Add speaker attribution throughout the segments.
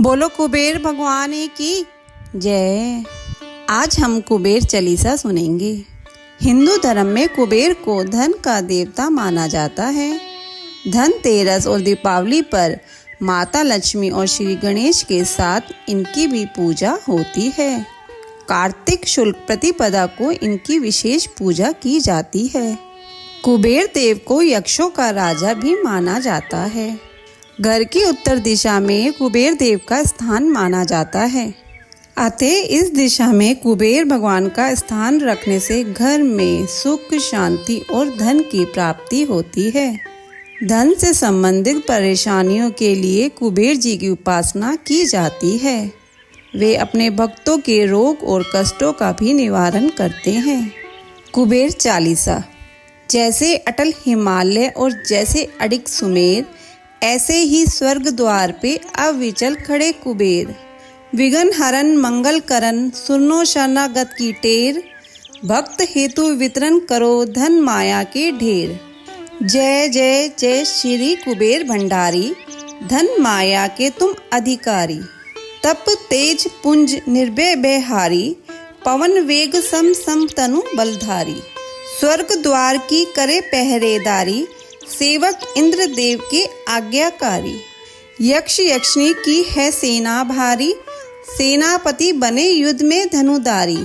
Speaker 1: बोलो कुबेर भगवान की जय। आज हम कुबेर चालीसा सुनेंगे। हिंदू धर्म में कुबेर को धन का देवता माना जाता है। धनतेरस और दीपावली पर माता लक्ष्मी और श्री गणेश के साथ इनकी भी पूजा होती है। कार्तिक शुक्ल प्रतिपदा को इनकी विशेष पूजा की जाती है। कुबेर देव को यक्षों का राजा भी माना जाता है। घर की उत्तर दिशा में कुबेर देव का स्थान माना जाता है। अतः इस दिशा में कुबेर भगवान का स्थान रखने से घर में सुख, शांति और धन की प्राप्ति होती है। धन से संबंधित परेशानियों के लिए कुबेर जी की उपासना की जाती है। वे अपने भक्तों के रोग और कष्टों का भी निवारण करते हैं। कुबेर चालीसा। जैसे अटल हिमालय और जैसे अडिग सुमेर, ऐसे ही स्वर्ग द्वार पे अविचल खड़े कुबेर। विघ्न हरन मंगल करन, सुनो शरणागत की टेर। भक्त हेतु वितरण करो, धन माया के ढेर। जय जय जय श्री कुबेर भंडारी, धन माया के तुम अधिकारी। तप तेज पुंज निर्भय बेहारी, पवन वेग सम सम तनु बलधारी। स्वर्ग द्वार की करे पहरेदारी, सेवक इंद्र देव के आज्ञाकारी। यक्ष यक्षिणी की है सेना भारी, सेनापति बने युद्ध में धनुधारी।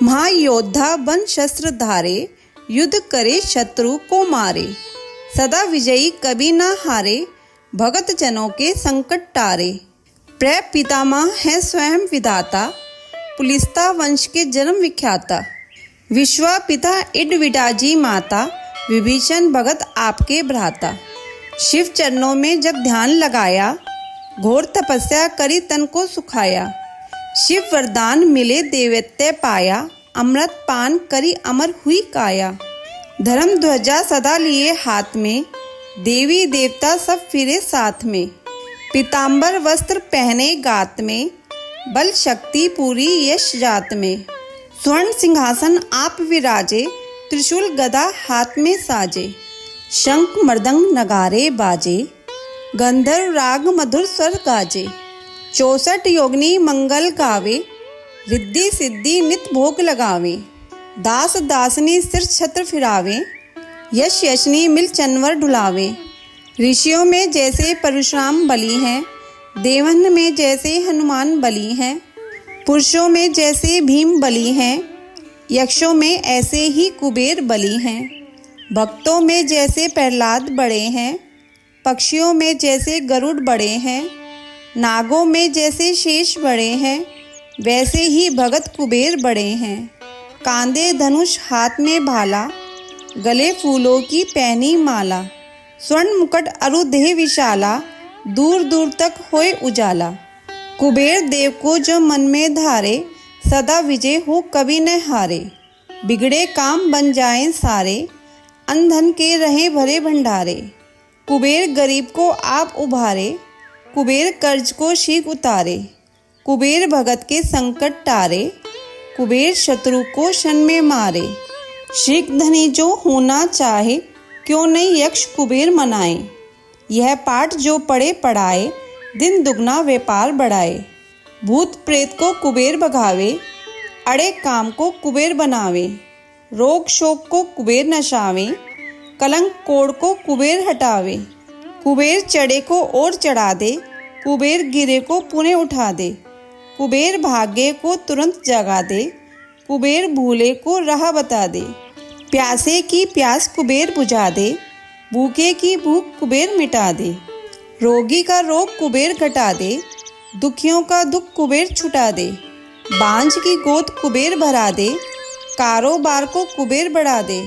Speaker 1: महायोद्धा बन शस्त्र धारे, युद्ध करे शत्रु को मारे। सदा विजयी कभी ना हारे, भगत जनों के संकट टारे। प्र पितामह है स्वयं विधाता, पुलिस्ता वंश के जन्म विख्याता। विश्वापिता इडविडाजी माता, विभीषण भगत आपके भ्राता। शिव चरणों में जब ध्यान लगाया, घोर तपस्या करी तन को सुखाया। शिव वरदान मिले देवत्य पाया, अमृत पान करी अमर हुई काया। धर्म ध्वजा सदा लिए हाथ में, देवी देवता सब फिरे साथ में। पीताम्बर वस्त्र पहने गात में, बल शक्ति पूरी यश जात में। स्वर्ण सिंहासन आप विराजे, त्रिशूल गदा हाथ में साजे। शंख मृदंग नगारे बाजे, गंधर्व राग मधुर स्वर गाजे। 64 योगिनी मंगल गावे, रिद्धि सिद्धि नित भोग लगावे। दास दासनी सिर छत्र फिरावे, यश यशनी मिल चनवर ढुलावे। ऋषियों में जैसे परशुराम बली हैं, देवन में जैसे हनुमान बली हैं। पुरुषों में जैसे भीम बली हैं, यक्षों में ऐसे ही कुबेर बली हैं। भक्तों में जैसे प्रहलाद बड़े हैं, पक्षियों में जैसे गरुड़ बड़े हैं। नागों में जैसे शेष बड़े हैं, वैसे ही भगत कुबेर बड़े हैं। कांधे धनुष हाथ में भाला, गले फूलों की पहनी माला। स्वर्ण मुकुट अरु देह विशाला, दूर दूर तक होए उजाला। कुबेर देव को जो मन में धारे, सदा विजय हो कभी न हारे। बिगड़े काम बन जाएं सारे, अंधन के रहे भरे भंडारे। कुबेर गरीब को आप उभारे, कुबेर कर्ज को शीघ्र उतारे। कुबेर भगत के संकट टारे, कुबेर शत्रु को क्षण में मारे। शीघ्र धनी जो होना चाहे, क्यों नहीं यक्ष कुबेर मनाए। यह पाठ जो पढ़े पढ़ाए, दिन दुगना व्यापार बढ़ाए। भूत प्रेत को कुबेर भगावे, अड़े काम को कुबेर बनावे। रोग शोक को कुबेर नशावे, कलंक कोड़ को कुबेर हटावे। कुबेर चढ़े को और चढ़ा दे, कुबेर गिरे को पुणे उठा दे। कुबेर भागे को तुरंत जगा दे, कुबेर भूले को राह बता दे। प्यासे की प्यास कुबेर बुझा दे, भूखे की भूख कुबेर मिटा दे। रोगी का रोग कुबेर घटा दे, दुखियों का दुख कुबेर छुटा दे। बांझ की गोद कुबेर भरा दे, कारोबार को कुबेर बढ़ा दे।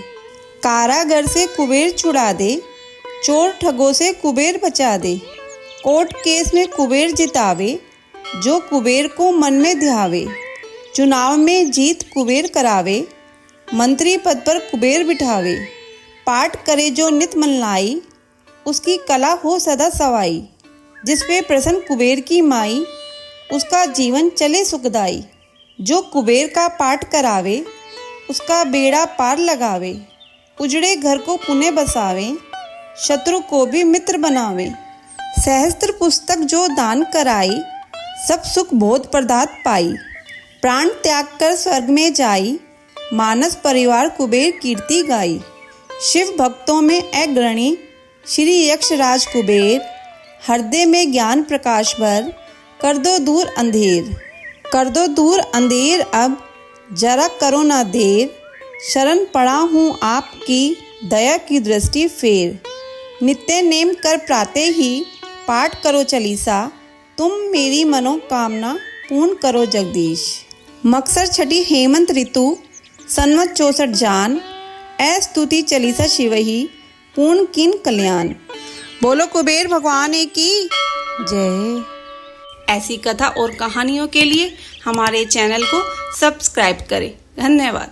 Speaker 1: कारागर से कुबेर छुड़ा दे, चोर ठगों से कुबेर बचा दे। कोर्ट केस में कुबेर जितावे, जो कुबेर को मन में ध्यावे। चुनाव में जीत कुबेर करावे, मंत्री पद पर कुबेर बिठावे। पाठ करे जो नित मन लाई, उसकी कला हो सदा सवाई। जिस पे प्रसन्न कुबेर की माई, उसका जीवन चले सुखदाई। जो कुबेर का पाठ करावे, उसका बेड़ा पार लगावे। उजड़े घर को पुनः बसावे, शत्रु को भी मित्र बनावे। सहस्त्र पुस्तक जो दान कराई, सब सुख बोध प्रदात पाई, प्राण त्याग कर स्वर्ग में जाई, मानस परिवार कुबेर कीर्ति गाई। शिव भक्तों में अग्रणी श्री यक्षराज कुबेर, हृदय में ज्ञान प्रकाश भर, कर दो दूर अंधेर। कर दो दूर अंधेर अब, जरा करो ना देर, शरण पड़ा हूँ आपकी, दया की दृष्टि फेर। नित्य नेम कर प्रातः ही, पाठ करो चालीसा, तुम मेरी मनोकामना पूर्ण करो जगदीश। मकसर छठी हेमंत ऋतु, संवत 64 जान, स्तुति चालीसा शिव ही, पूर्ण किन कल्याण। बोलो कुबेर भगवान की जय। ऐसी कथा और कहानियों के लिए हमारे चैनल को सब्सक्राइब करें। धन्यवाद।